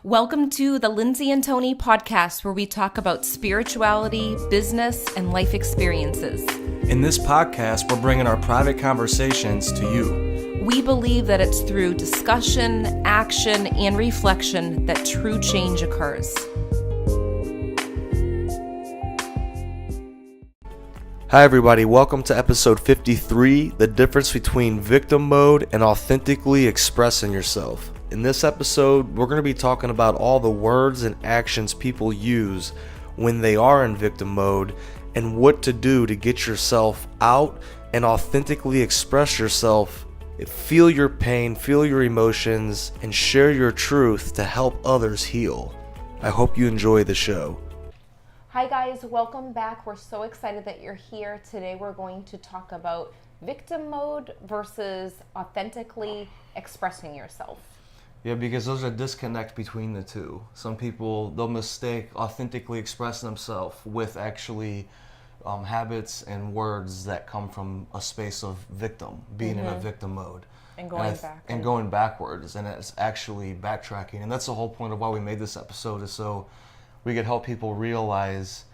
Welcome to the Lindsay and Tony podcast, where we talk about spirituality, business, and life experiences. In this podcast, we're bringing our private conversations to you. We believe that it's through discussion, action, and reflection that true change occurs. Hi everybody, welcome to episode 53, the difference between victim mode and authentically expressing yourself. In this episode, we're going to be talking about all the words and actions people use when they are in victim mode and what to do to get yourself out and authentically express yourself, feel your pain, feel your emotions, and share your truth to help others heal. I hope you enjoy the show. Hi guys, welcome back. We're so excited that you're here. Today we're going to talk about victim mode versus authentically expressing yourself. Yeah, because there's a disconnect between the two. Some people, they'll mistake authentically expressing themselves with actually habits and words that come from a space of victim, being in a victim mode. And going back. And going backwards, and it's actually backtracking. And that's the whole point of why we made this episode, is so we could help people realize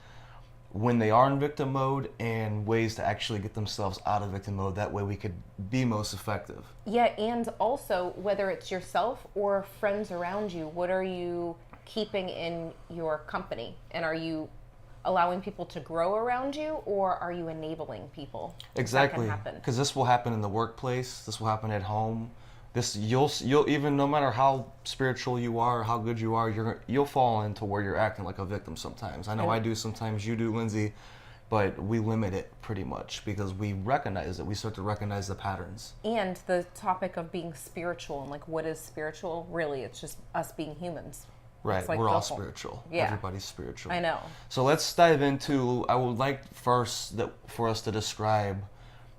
when they are in victim mode and ways to actually get themselves out of victim mode. That way we could be most effective. Yeah, and also whether it's yourself or friends around you, what are you keeping in your company? And are you allowing people to grow around you, or are you enabling people? Exactly, because this will happen in the workplace, this will happen at home. This you'll even, no matter how spiritual you are or how good you are, you'll fall into where you're acting like a victim sometimes. I know I do sometimes, you do, Lindsay, but we limit it pretty much because we recognize it. We start to recognize the patterns. And the topic of being spiritual and like, what is spiritual? Really, it's just us being humans. Right, like we're all spiritual. Yeah. Everybody's spiritual. I know. So let's dive into, I would like first for us to describe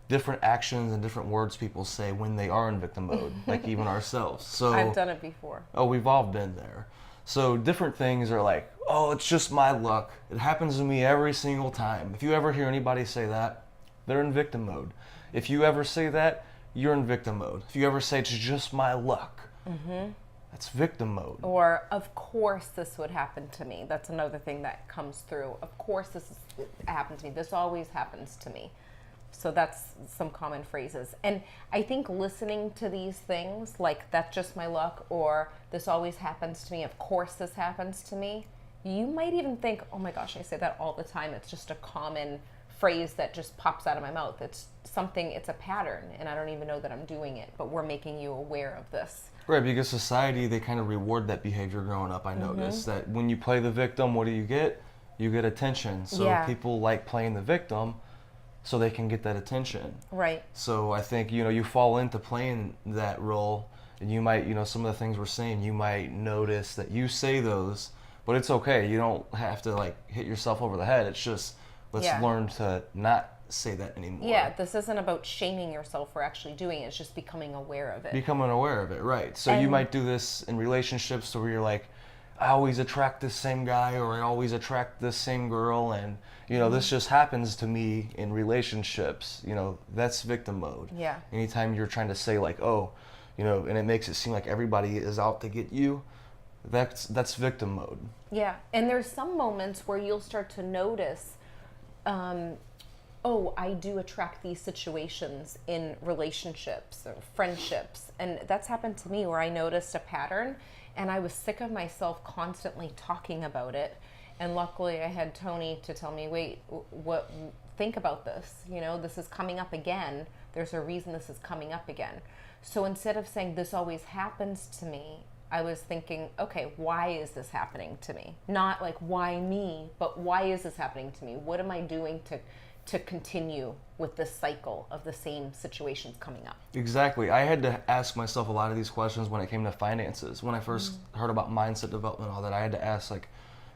different actions and different words people say when they are in victim mode, like even ourselves. So I've done it before. Oh, we've all been there. So different things are like, oh, it's just my luck. It happens to me every single time. If you ever hear anybody say that, they're in victim mode. If you ever say that, you're in victim mode. If you ever say it's just my luck, that's victim mode. Or, of course this would happen to me. That's another thing that comes through. Of course this happened to me. This always happens to me. So that's some common phrases. And I think listening to these things, like that's just my luck, or this always happens to me, of course this happens to me, you might even think, oh my gosh, I say that all the time. It's just a common phrase that just pops out of my mouth. It's something, it's a pattern, and I don't even know that I'm doing it, but we're making you aware of this. Right, because society, they kind of reward that behavior growing up. I noticed that when you play the victim, what do you get? You get attention. So people like playing the victim, so they can get that attention. Right. So I think, you fall into playing that role, and you might, some of the things we're saying, you might notice that you say those, but it's okay. You don't have to hit yourself over the head. It's just, let's learn to not say that anymore. Yeah, this isn't about shaming yourself for actually doing it. It's just becoming aware of it. Becoming aware of it, right. So you might do this in relationships where you're like, I always attract this same guy, or I always attract this same girl, and this just happens to me in relationships. That's victim mode. Yeah. Anytime you're trying to say and it makes it seem like everybody is out to get you, that's victim mode. Yeah, and there's some moments where you'll start to notice, I do attract these situations in relationships or friendships, and that's happened to me where I noticed a pattern. And I was sick of myself constantly talking about it. And luckily I had Tony to tell me, wait, think about this. This is coming up again. There's a reason this is coming up again. So instead of saying this always happens to me, I was thinking, okay, why is this happening to me? Not like why me, but why is this happening to me? What am I doing to continue with this cycle of the same situations coming up? Exactly. I had to ask myself a lot of these questions when it came to finances. When I first heard about mindset development and all that, I had to ask,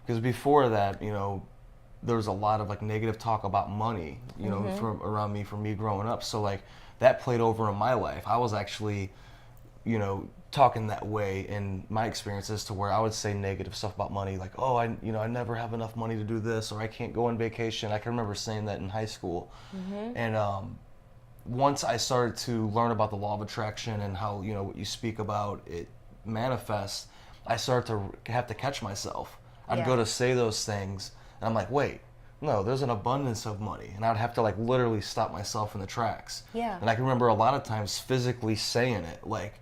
because before that, there was a lot of negative talk about money, from around me, from me growing up. So that played over in my life. I was actually, talking that way in my experiences, to where I would say negative stuff about money, like, oh, I never have enough money to do this, or I can't go on vacation. I can remember saying that in high school. And once I started to learn about the law of attraction and how what you speak about, it manifests, I start to have to catch myself. I'd Yeah. go to say those things, and I'm like, wait, no, there's an abundance of money. And I'd have to like literally stop myself in the tracks. Yeah. And I can remember a lot of times physically saying it. Like,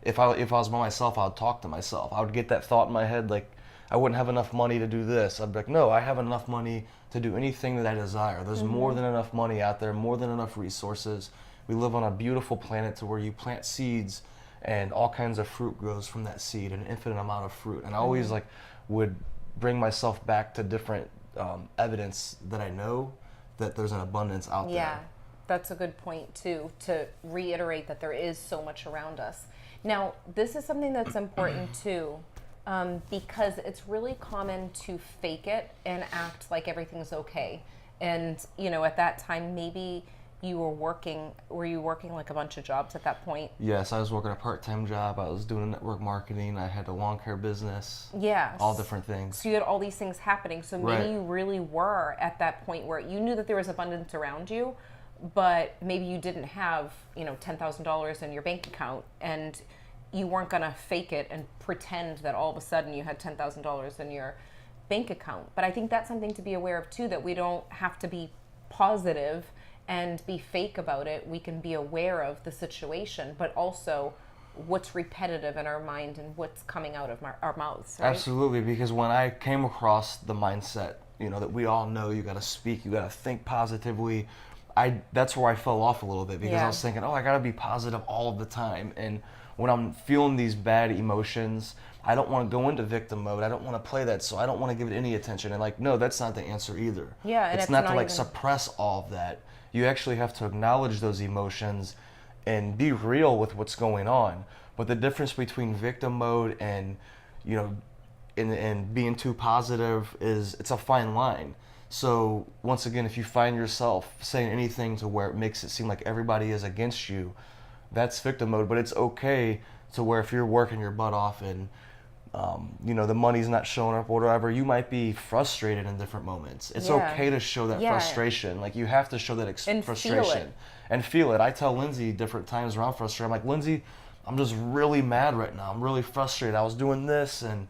if I was by myself, I would talk to myself. I would get that thought in my head, like, I wouldn't have enough money to do this. I'd be like, no, I have enough money to do anything that I desire. There's more than enough money out there, more than enough resources. We live on a beautiful planet to where you plant seeds and all kinds of fruit grows from that seed, an infinite amount of fruit. And I always like would bring myself back to different evidence that I know that there's an abundance out Yeah, there. that's a good point too, to reiterate that there is so much around us. Now, this is something that's important too, because it's really common to fake it and act like everything's okay. And, you know, at that time, maybe were you working like a bunch of jobs at that point? Yes, I was working a part-time job. I was doing network marketing. I had a lawn care business. Yes. All different things. So you had all these things happening. So maybe Right. you really were at that point where you knew that there was abundance around you, but maybe you didn't have, you know, $10,000 in your bank account, and you weren't going to fake it and pretend that all of a sudden you had $10,000 in your bank account. But I think that's something to be aware of too, that we don't have to be positive and be fake about it. We can be aware of the situation, but also what's repetitive in our mind and what's coming out of our mouths, right? Absolutely, because when I came across the mindset, you know, that we all know you got to speak, you got to think positively, that's where I fell off a little bit, because I was thinking, oh, I got to be positive all of the time. And when I'm feeling these bad emotions, I don't want to go into victim mode. I don't want to play that, so I don't want to give it any attention. And like, no, that's not the answer either. Yeah, and it's not to like even suppress all of that. You actually have to acknowledge those emotions and be real with what's going on. But the difference between victim mode and, you know, and being too positive is, it's a fine line. So once again, if you find yourself saying anything to where it makes it seem like everybody is against you, that's victim mode. But it's okay to where if you're working your butt off and you know, the money's not showing up or whatever, you might be frustrated in different moments. It's okay to show that frustration. Like, you have to show that frustration and feel it. I tell Lindsay different times where I'm frustrated. I'm like, Lindsay, I'm just really mad right now. I'm really frustrated. I was doing this and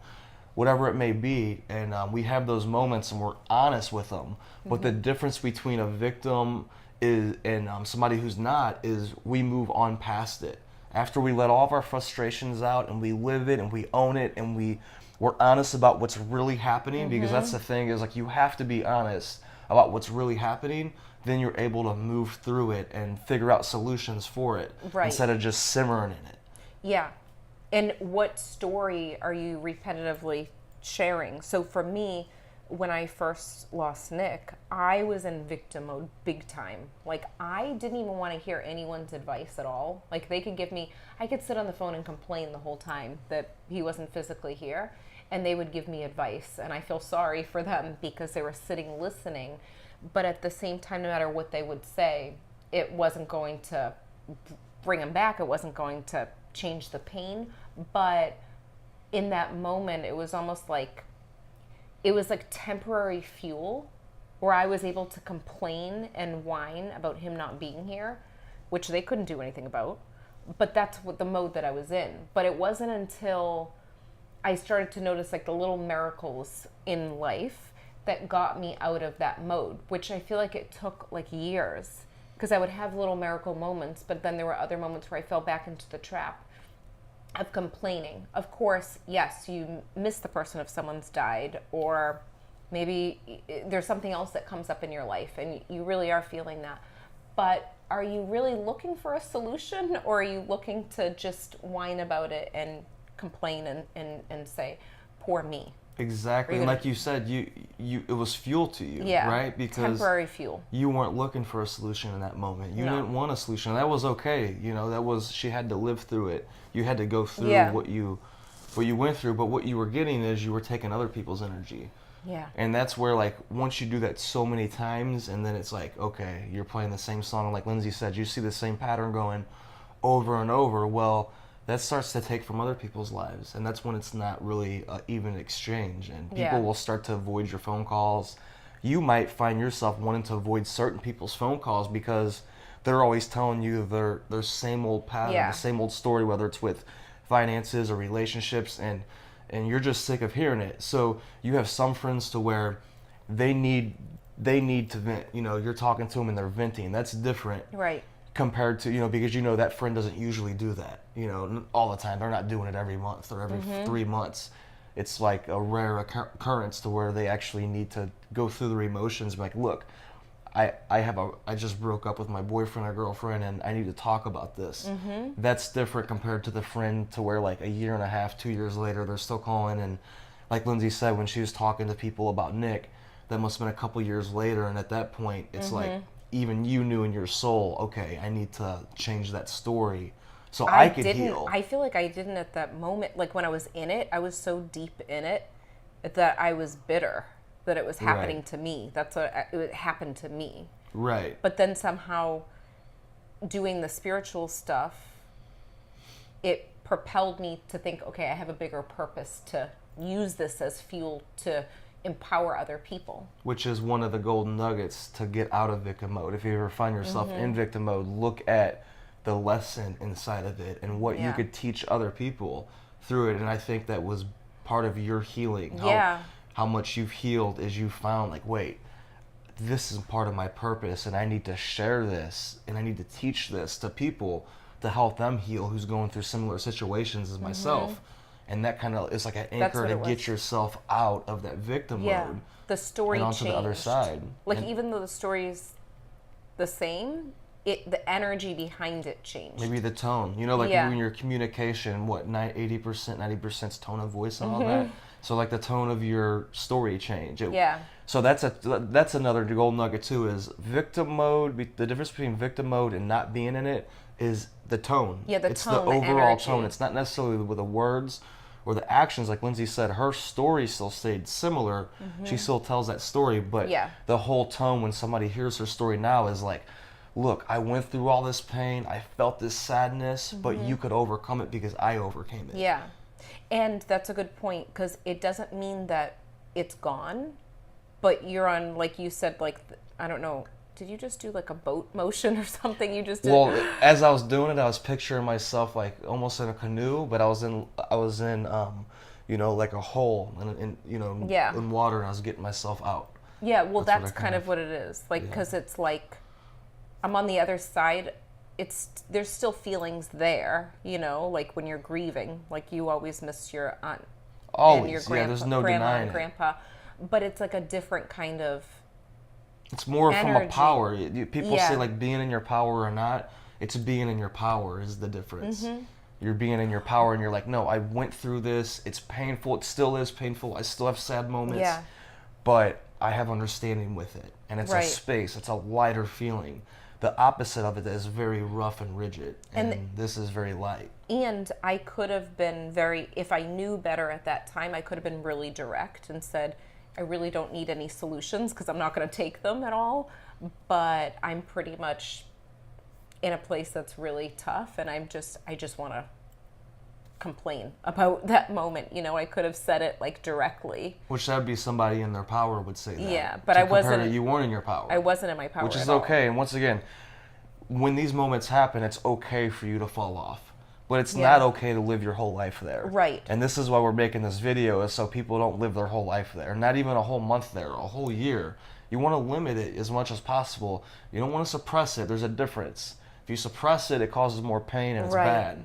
whatever it may be. And we have those moments and we're honest with them. But the difference between a victim and somebody who's not is we move on past it. After we let all of our frustrations out and we live it and we own it and we're honest about what's really happening, because that's the thing, is like, you have to be honest about what's really happening, then you're able to move through it and figure out solutions for it, instead of just simmering in it. Yeah. And what story are you repetitively sharing? So for me, when I first lost Nick, I was in victim mode big time. Like, I didn't even want to hear anyone's advice at all. Like, they could give me, I could sit on the phone and complain the whole time that he wasn't physically here, and they would give me advice. And I feel sorry for them because they were sitting listening. But at the same time, no matter what they would say, it wasn't going to bring him back. It wasn't going to change the pain. But in that moment, it was almost like, it was like temporary fuel where I was able to complain and whine about him not being here, which they couldn't do anything about. But that's what the mode that I was in. But it wasn't until I started to notice like the little miracles in life that got me out of that mode, which I feel like it took like years, because I would have little miracle moments, but then there were other moments where I fell back into the trap of complaining. Of course, yes, you miss the person if someone's died, or maybe there's something else that comes up in your life and you really are feeling that. But are you really looking for a solution, or are you looking to just whine about it and complain and say, poor me? Exactly. And like you said, it was fuel to you, right? Because temporary fuel. You weren't looking for a solution in that moment. You didn't want a solution. And that was okay. You know, she had to live through it. You had to go through what you went through, but what you were getting is you were taking other people's energy. Yeah. And that's where, like, once you do that so many times, and then it's like, okay, you're playing the same song, and like Lindsay said, you see the same pattern going over and over. Well, that starts to take from other people's lives, and that's when it's not really an even exchange, and people will start to avoid your phone calls. You might find yourself wanting to avoid certain people's phone calls because they're always telling you their same old pattern, the same old story, whether it's with finances or relationships, and and you're just sick of hearing it. So you have some friends to where they need to vent. You know, you're talking to them and they're venting. That's different. Right. Compared to, you know, because you know that friend doesn't usually do that, you know, all the time. They're not doing it every month or every 3 months. It's like a rare occurrence to where they actually need to go through their emotions. Like, look, I just broke up with my boyfriend or girlfriend, and I need to talk about this. That's different compared to the friend to where like a year and a half, 2 years later, they're still calling. And like Lindsay said, when she was talking to people about Nick, that must have been a couple years later. And at that point, it's like, even you knew in your soul, okay, I need to change that story so I could heal. I feel like I didn't at that moment. Like when I was in it, I was so deep in it that I was bitter that it was happening to me. It happened to me. Right. But then somehow doing the spiritual stuff, it propelled me to think, okay, I have a bigger purpose to use this as fuel to empower other people. Which is one of the golden nuggets to get out of victim mode. If you ever find yourself in victim mode, look at the lesson inside of it and what you could teach other people through it. And I think that was part of your healing. How much you've healed is you found like, wait, this is part of my purpose and I need to share this and I need to teach this to people to help them heal who's going through similar situations as myself. And that kind of is like an anchor to get yourself out of that victim mode. The story and onto changed. the other side. Like even though the story's the same, the energy behind it changed. Maybe the tone. You know, like when your communication, 80%, 90% is tone of voice and all that. So like the tone of your story changed. So that's another gold nugget too, is victim mode. The difference between victim mode and not being in it is the tone. It's tone, the overall tone. It's not necessarily with the words or the actions. Like Lindsay said, her story still stayed similar. She still tells that story, but the whole tone when somebody hears her story now is like, look, I went through all this pain, I felt this sadness, but you could overcome it because I overcame it. Yeah. And that's a good point, because it doesn't mean that it's gone, but you're on, like you said, like, I don't know, did you just do like a boat motion or something? You just did? Well, as I was doing it, I was picturing myself like almost in a canoe, but I was in you know, like a hole in you know, in water, and I was getting myself out. Yeah, well, that's kind of what it is. Like, because it's like, I'm on the other side. There's still feelings there, you know, like when you're grieving, like you always miss your aunt and your grandpa, there's no grandma denying and grandpa, but it's like a different kind of It's more energy. From a power. People say like being in your power or not. It's being in your power is the difference. You're being in your power and you're like, no, I went through this. It's painful. It still is painful. I still have sad moments. But I have understanding with it. And it's a space. It's a lighter feeling. The opposite of it is very rough and rigid. And this is very light. And I could have been if I knew better at that time, I could have been really direct and said, I really don't need any solutions because I'm not going to take them at all. But I'm pretty much in a place that's really tough, and I just want to complain about that moment. You know, I could have said it like directly. Which that would be somebody in their power would say that. Yeah, but I wasn't. You weren't in your power. I wasn't in my power. Which is okay. And once again, when these moments happen, it's okay for you to fall off. But it's not okay to live your whole life there. Right. And this is why we're making this video, is so people don't live their whole life there. Not even a whole month there, a whole year. You want to limit it as much as possible. You don't want to suppress it. There's a difference. If you suppress it, it causes more pain and it's bad.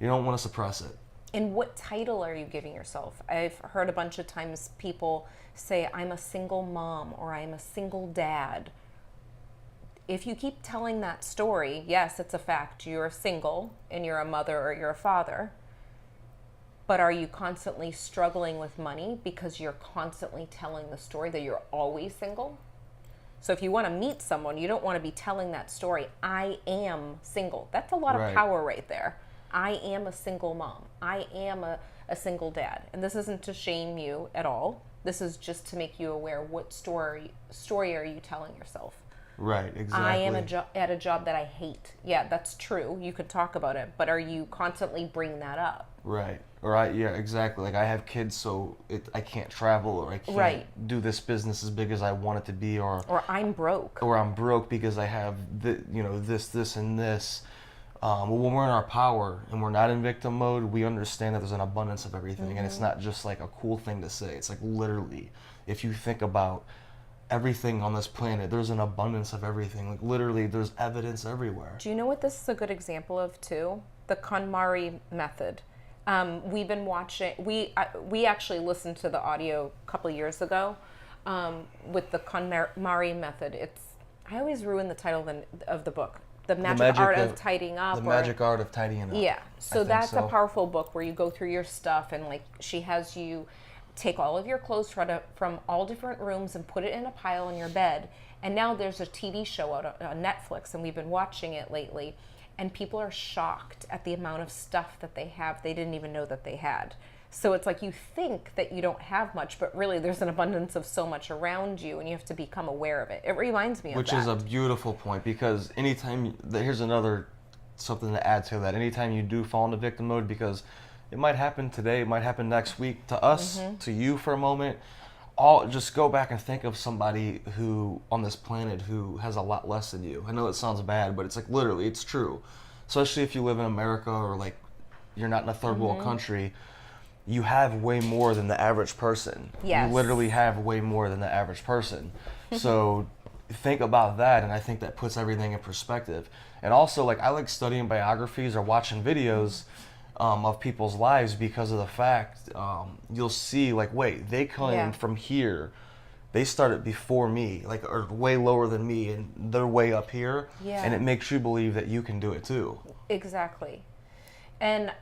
You don't want to suppress it. And what title are you giving yourself? I've heard a bunch of times people say, I'm a single mom or I'm a single dad. If you keep telling that story, yes, it's a fact. You're single and you're a mother or you're a father. But are you constantly struggling with money because you're constantly telling the story that you're always single? So if you want to meet someone, you don't want to be telling that story, I am single. That's a lot of power right there. I am a single mom. I am a single dad. And this isn't to shame you at all. This is just to make you aware, what story are you telling yourself? Right, exactly. I am at a job that I hate. Yeah, that's true. You could talk about it, but are you constantly bringing that up? Right. Yeah, exactly. Like I have kids, so I can't travel, or I can't do this business as big as I want it to be, or I'm broke. Or I'm broke because I have this, and this. When we're in our power and we're not in victim mode, we understand that there's an abundance of everything, and it's not just like a cool thing to say. It's like literally, if you think about everything on this planet, there's an abundance of everything. Like literally, there's evidence everywhere. Do you know what this is a good example of too? The KonMari method. We've been watching. We actually listened to the audio a couple of years ago with the KonMari method. I always ruin the title of the book. The Magic Art of Tidying Up. The Magic Art of Tidying Up. Yeah. So that's a powerful book where you go through your stuff, and like she has you take all of your clothes from all different rooms and put it in a pile in your bed. And now there's a TV show out on Netflix, and we've been watching it lately. And people are shocked at the amount of stuff that they have they didn't even know that they had. So it's like you think that you don't have much, but really there's an abundance of so much around you, and you have to become aware of it. It reminds me of that. Which is a beautiful point, because here's another something to add to that. Anytime you do fall into victim mode, because it might happen today, it might happen next week, to us, to you for a moment, just go back and think of somebody who on this planet who has a lot less than you. I know it sounds bad, but it's like literally, it's true. Especially if you live in America, or like you're not in a third world country, you have way more than the average person. Yes. You literally have way more than the average person. So think about that, and I think that puts everything in perspective. And also, like, I like studying biographies or watching videos of people's lives, because of the fact you'll see, like, wait, they came from here, they started before me, like, or way lower than me, and they're way up here, and it makes you believe that you can do it too. Exactly. And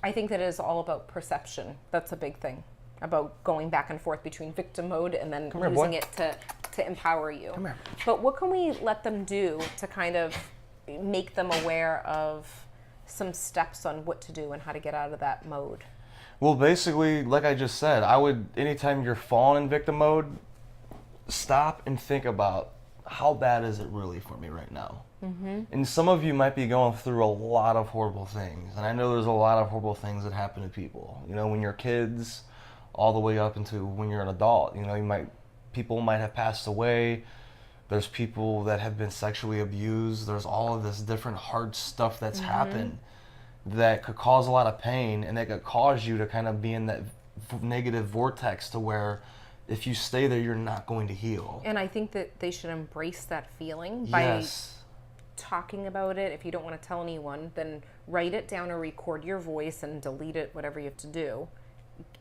I think that it is all about perception. That's a big thing, about going back and forth between victim mode and then using it to empower you. Come here. But what can we let them do to kind of make them aware of some steps on what to do and how to get out of that mode? Well, basically, like I just said, anytime you're falling in victim mode, stop and think about, how bad is it really for me right now? And some of you might be going through a lot of horrible things, and I know there's a lot of horrible things that happen to people. You know, when you're kids, all the way up into when you're an adult. You know, people might have passed away. There's people that have been sexually abused. There's all of this different hard stuff that's happened that could cause a lot of pain, and that could cause you to kind of be in that negative vortex to where if you stay there, you're not going to heal. And I think that they should embrace that feeling by talking about it. If you don't want to tell anyone, then write it down or record your voice and delete it, whatever you have to do.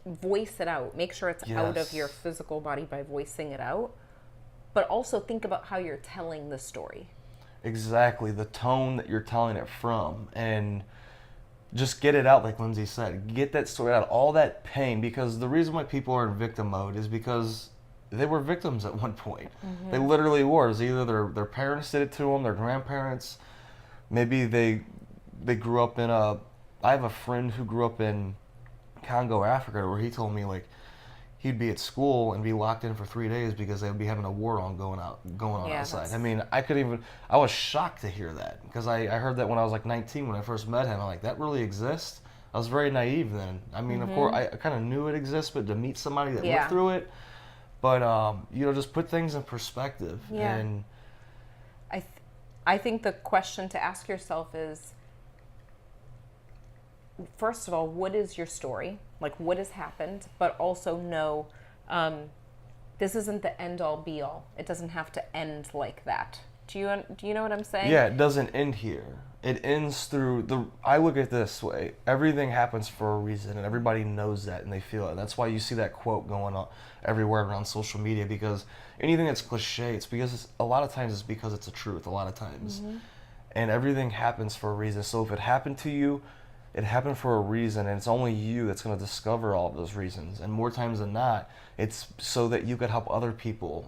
Voice it out. Make sure it's out of your physical body by voicing it out. But also think about how you're telling the story. Exactly, the tone that you're telling it from, and just get it out, like Lindsay said. Get that story out, all that pain, because the reason why people are in victim mode is because they were victims at one point. They literally were. It was either their parents did it to them, their grandparents. Maybe they grew up in I have a friend who grew up in Congo, Africa, where he told me, like, he'd be at school and be locked in for 3 days because they would be having a war going on outside. I mean, I was shocked to hear that, because I heard that when I was like 19 when I first met him. I'm like, that really exists? I was very naive then. I mean, of course, I kind of knew it exists, but to meet somebody that went through it, but just put things in perspective. Yeah. And I think the question to ask yourself is, first of all, what is your story? Like, what has happened? But also know this isn't the end-all, be-all. It doesn't have to end like that. Do you know what I'm saying? Yeah, it doesn't end here. It ends through I look at it this way. Everything happens for a reason, and everybody knows that, and they feel it. That's why you see that quote going on everywhere around social media, because anything that's cliche, it's because a lot of times it's because it's a truth, a lot of times. And everything happens for a reason. So if it happened to you, it happened for a reason, and it's only you that's going to discover all of those reasons. And more times than not, it's so that you could help other people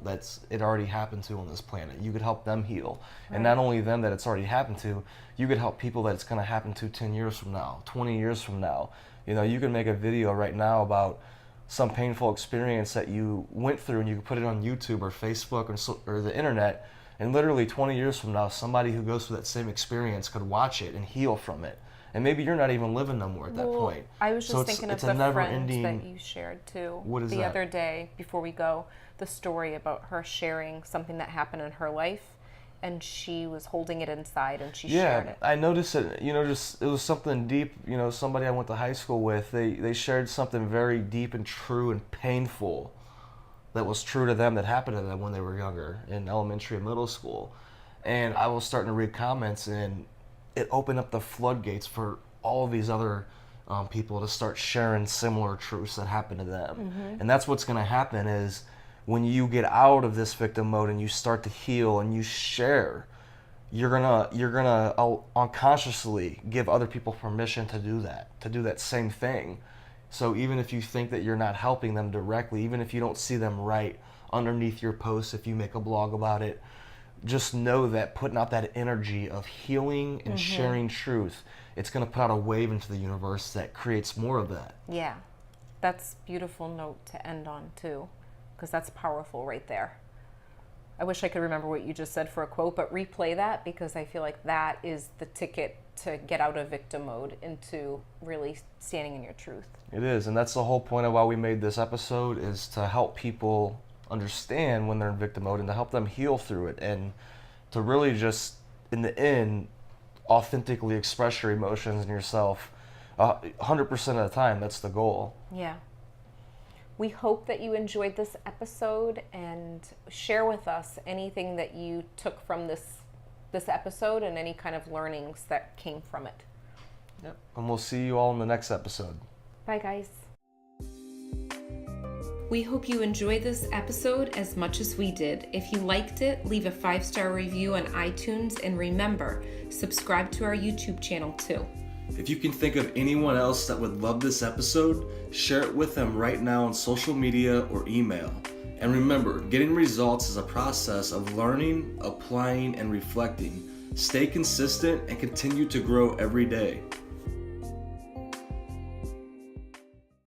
it already happened to on this planet. You could help them heal. Right. And not only them that it's already happened to, you could help people that it's going to happen to 10 years from now, 20 years from now. You know, you can make a video right now about some painful experience that you went through, and you can put it on YouTube or Facebook or the internet, and literally 20 years from now, somebody who goes through that same experience could watch it and heal from it. And maybe you're not even living no more at that point. I was just thinking of the friend that you shared too the other day before we go, the story about her sharing something that happened in her life, and she was holding it inside and she Yeah, shared it. I noticed it, just it was something deep, somebody I went to high school with, they shared something very deep and true and painful that was true to them, that happened to them when they were younger in elementary and middle school. And I was starting to read comments, and it opened up the floodgates for all of these other people to start sharing similar truths that happened to them. And that's what's going to happen is when you get out of this victim mode and you start to heal and you share, you're gonna unconsciously give other people permission to do that same thing. So even if you think that you're not helping them directly, even if you don't see them right underneath your post, if you make a blog about it, just know that putting out that energy of healing and sharing truth, it's going to put out a wave into the universe that creates more of that. Yeah, that's a beautiful note to end on too, because that's powerful right there. I wish I could remember what you just said for a quote, but replay that, because I feel like that is the ticket to get out of victim mode into really standing in your truth. It is, and that's the whole point of why we made this episode, is to help people understand when they're in victim mode and to help them heal through it, and to really just, in the end, authentically express your emotions and yourself 100% of the time. That's the goal. Yeah. We hope that you enjoyed this episode, and share with us anything that you took from this episode and any kind of learnings that came from it. Yep. And we'll see you all in the next episode. Bye, guys. We hope you enjoyed this episode as much as we did. If you liked it, leave a 5-star review on iTunes, and remember, subscribe to our YouTube channel too. If you can think of anyone else that would love this episode, share it with them right now on social media or email. And remember, getting results is a process of learning, applying, and reflecting. Stay consistent and continue to grow every day.